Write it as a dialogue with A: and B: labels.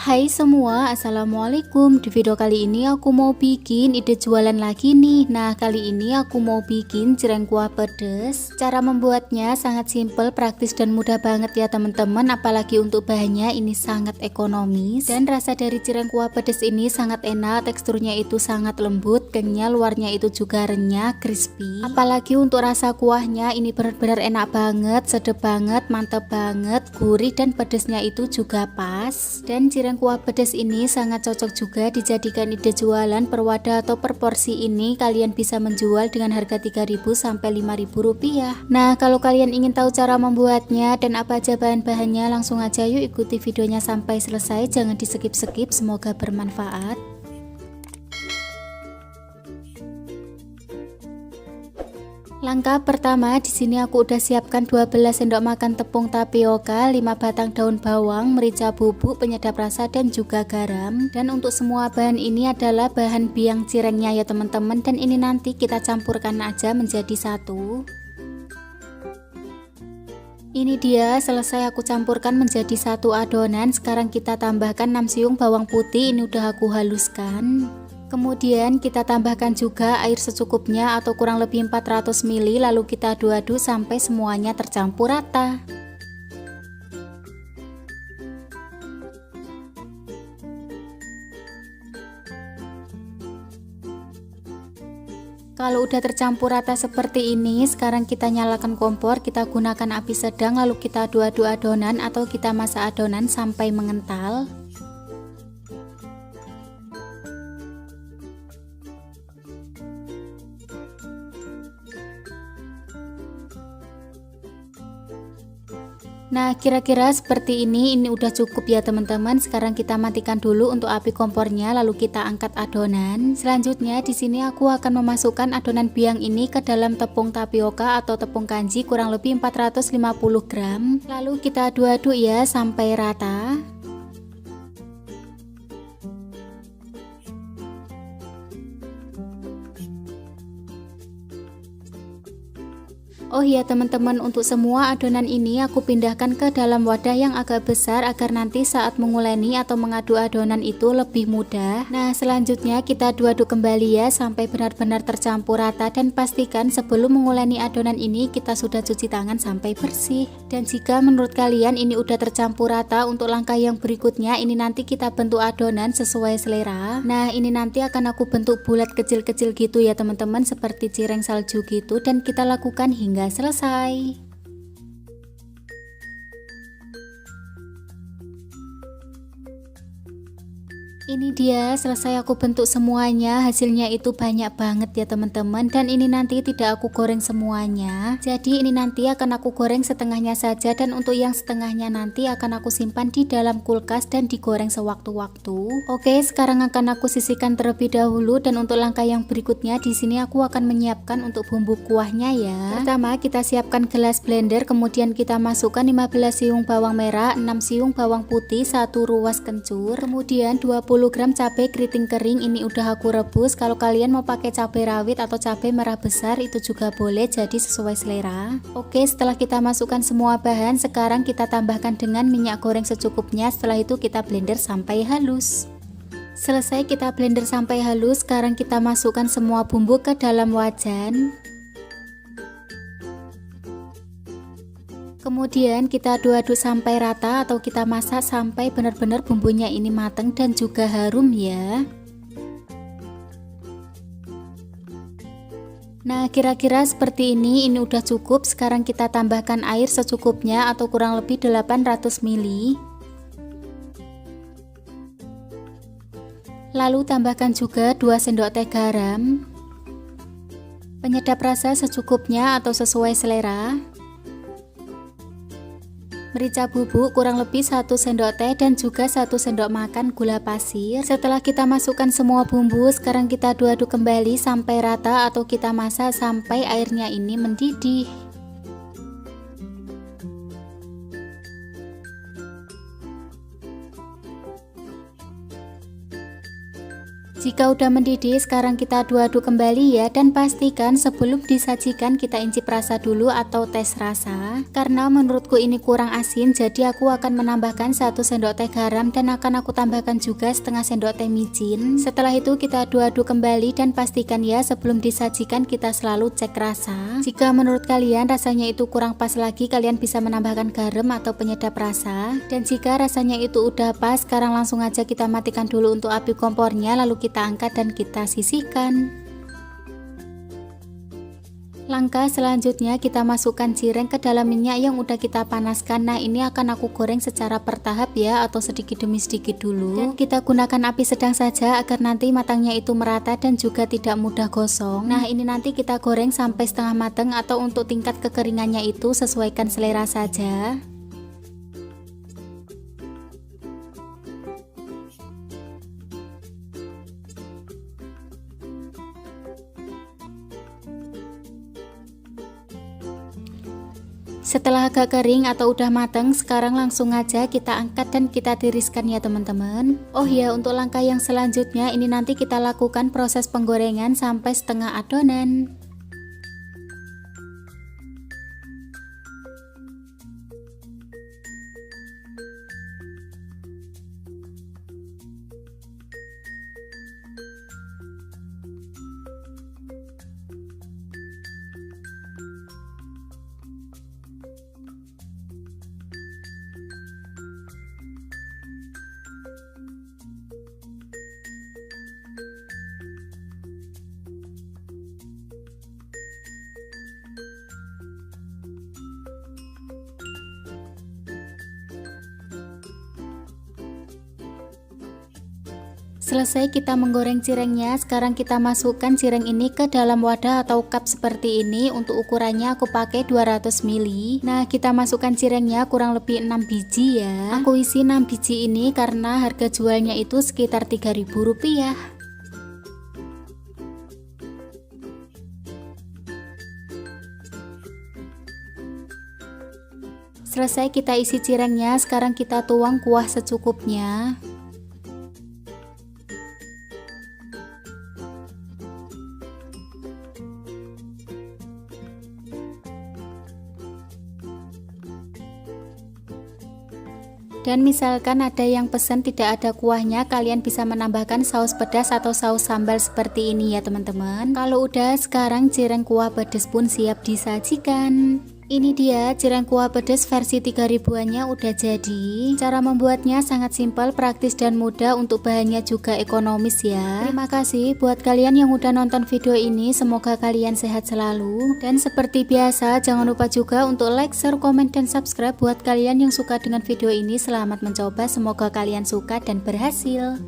A: Hai semua, assalamualaikum. Di video kali ini aku mau bikin ide jualan lagi nih. Nah, kali ini aku mau bikin cireng kuah pedes. Cara membuatnya sangat simple, praktis dan mudah banget ya teman-teman. Apalagi untuk bahannya ini sangat ekonomis. Dan rasa dari cireng kuah pedes ini sangat enak. Teksturnya itu sangat lembut, kenyal, luarnya itu juga renyah, crispy. Apalagi untuk rasa kuahnya ini benar-benar enak banget, sedap banget, mantap banget, gurih dan pedesnya itu juga pas. Dan cireng kuah pedas ini sangat cocok juga dijadikan ide jualan per wadah atau per porsi. Ini kalian bisa menjual dengan harga 3.000 sampai 5.000 rupiah. Nah, kalau kalian ingin tahu cara membuatnya dan apa aja bahan-bahannya, langsung aja yuk ikuti videonya sampai selesai, jangan di skip-skip, semoga bermanfaat. Langkah pertama, di sini aku udah siapkan 12 sendok makan tepung tapioka, 5 batang daun bawang, merica bubuk, penyedap rasa dan juga garam. Dan untuk semua bahan ini adalah bahan biang cirengnya ya teman-teman, dan ini nanti kita campurkan aja menjadi satu. Ini dia, selesai aku campurkan menjadi satu adonan. Sekarang kita tambahkan 6 siung bawang putih, ini udah aku haluskan. Kemudian kita tambahkan juga air secukupnya atau kurang lebih 400 ml, lalu kita aduk-aduk sampai semuanya tercampur rata. Kalau udah tercampur rata seperti ini, sekarang kita nyalakan kompor, kita gunakan api sedang, lalu kita aduk-aduk adonan atau kita masak adonan sampai mengental. Nah, kira-kira seperti ini udah cukup ya teman-teman. Sekarang kita matikan dulu untuk api kompornya, lalu kita angkat adonan. Selanjutnya di sini aku akan memasukkan adonan biang ini ke dalam tepung tapioka atau tepung kanji kurang lebih 450 gram. Lalu kita aduk-aduk ya sampai rata. Oh iya teman-teman, untuk semua adonan ini aku pindahkan ke dalam wadah yang agak besar agar nanti saat menguleni atau mengaduk adonan itu lebih mudah. Nah, selanjutnya kita aduk-aduk kembali ya sampai benar-benar tercampur rata, dan pastikan sebelum menguleni adonan ini kita sudah cuci tangan sampai bersih. Dan jika menurut kalian ini udah tercampur rata, untuk langkah yang berikutnya ini nanti kita bentuk adonan sesuai selera. Nah, ini nanti akan aku bentuk bulat kecil-kecil gitu ya teman-teman, seperti cireng salju gitu, dan kita lakukan hingga selesai. Ini dia, selesai aku bentuk semuanya. Hasilnya itu banyak banget ya teman-teman, dan ini nanti tidak aku goreng semuanya. Jadi ini nanti akan aku goreng setengahnya saja, dan untuk yang setengahnya nanti akan aku simpan di dalam kulkas dan digoreng sewaktu-waktu. Oke, sekarang akan aku sisihkan terlebih dahulu, dan untuk langkah yang berikutnya di sini aku akan menyiapkan untuk bumbu kuahnya ya. Pertama kita siapkan gelas blender, kemudian kita masukkan 15 siung bawang merah, 6 siung bawang putih, 1 ruas kencur, kemudian 20 gram cabai keriting kering, ini udah aku rebus. Kalau kalian mau pakai cabai rawit atau cabai merah besar itu juga boleh, jadi sesuai selera. Oke, setelah kita masukkan semua bahan, sekarang kita tambahkan dengan minyak goreng secukupnya. Setelah itu kita blender sampai halus. Selesai kita blender sampai halus, sekarang kita masukkan semua bumbu ke dalam wajan. Kemudian kita aduk-aduk sampai rata atau kita masak sampai benar-benar bumbunya ini matang dan juga harum ya. Nah, kira-kira seperti ini udah cukup. Sekarang kita tambahkan air secukupnya atau kurang lebih 800 ml. Lalu tambahkan juga 2 sendok teh garam, penyedap rasa secukupnya atau sesuai selera, merica bubuk kurang lebih 1 sendok teh, dan juga 1 sendok makan gula pasir. Setelah kita masukkan semua bumbu, sekarang kita aduk-aduk kembali sampai rata atau kita masak sampai airnya ini mendidih. Jika udah mendidih, sekarang kita aduk-aduk kembali ya, dan pastikan sebelum disajikan kita incip rasa dulu atau tes rasa. Karena menurutku ini kurang asin, jadi aku akan menambahkan 1 sendok teh garam dan akan aku tambahkan juga setengah sendok teh micin. Setelah itu kita aduk-aduk kembali dan pastikan ya sebelum disajikan kita selalu cek rasa. Jika menurut kalian rasanya itu kurang pas lagi, kalian bisa menambahkan garam atau penyedap rasa. Dan jika rasanya itu udah pas, sekarang langsung aja kita matikan dulu untuk api kompornya, lalu kita angkat dan kita sisihkan. Langkah selanjutnya kita masukkan cireng ke dalam minyak yang udah kita panaskan. Nah, ini akan aku goreng secara bertahap ya, atau sedikit demi sedikit dulu. Dan kita gunakan api sedang saja agar nanti matangnya itu merata dan juga tidak mudah gosong. Nah, ini nanti kita goreng sampai setengah matang, atau untuk tingkat kekeringannya itu sesuaikan selera saja. Setelah agak kering atau udah matang, sekarang langsung aja kita angkat dan kita tiriskan ya teman-teman. Oh ya, untuk langkah yang selanjutnya ini nanti kita lakukan proses penggorengan sampai setengah adonan. Selesai kita menggoreng cirengnya, sekarang kita masukkan cireng ini ke dalam wadah atau cup seperti ini. Untuk ukurannya aku pakai 200 ml. Nah, kita masukkan cirengnya kurang lebih 6 biji ya. Aku isi 6 biji ini karena harga jualnya itu sekitar Rp3.000. Selesai kita isi cirengnya, sekarang kita tuang kuah secukupnya. Dan misalkan ada yang pesan tidak ada kuahnya, kalian bisa menambahkan saus pedas atau saus sambal seperti ini ya teman-teman. Kalau udah, sekarang cireng kuah pedas pun siap disajikan. Ini dia cireng kuah pedas versi 3000-annya udah jadi. Cara membuatnya sangat simpel, praktis dan mudah, untuk bahannya juga ekonomis ya. Terima kasih buat kalian yang udah nonton video ini, semoga kalian sehat selalu. Dan seperti biasa, jangan lupa juga untuk like, share, komen, dan subscribe buat kalian yang suka dengan video ini. Selamat mencoba, semoga kalian suka dan berhasil.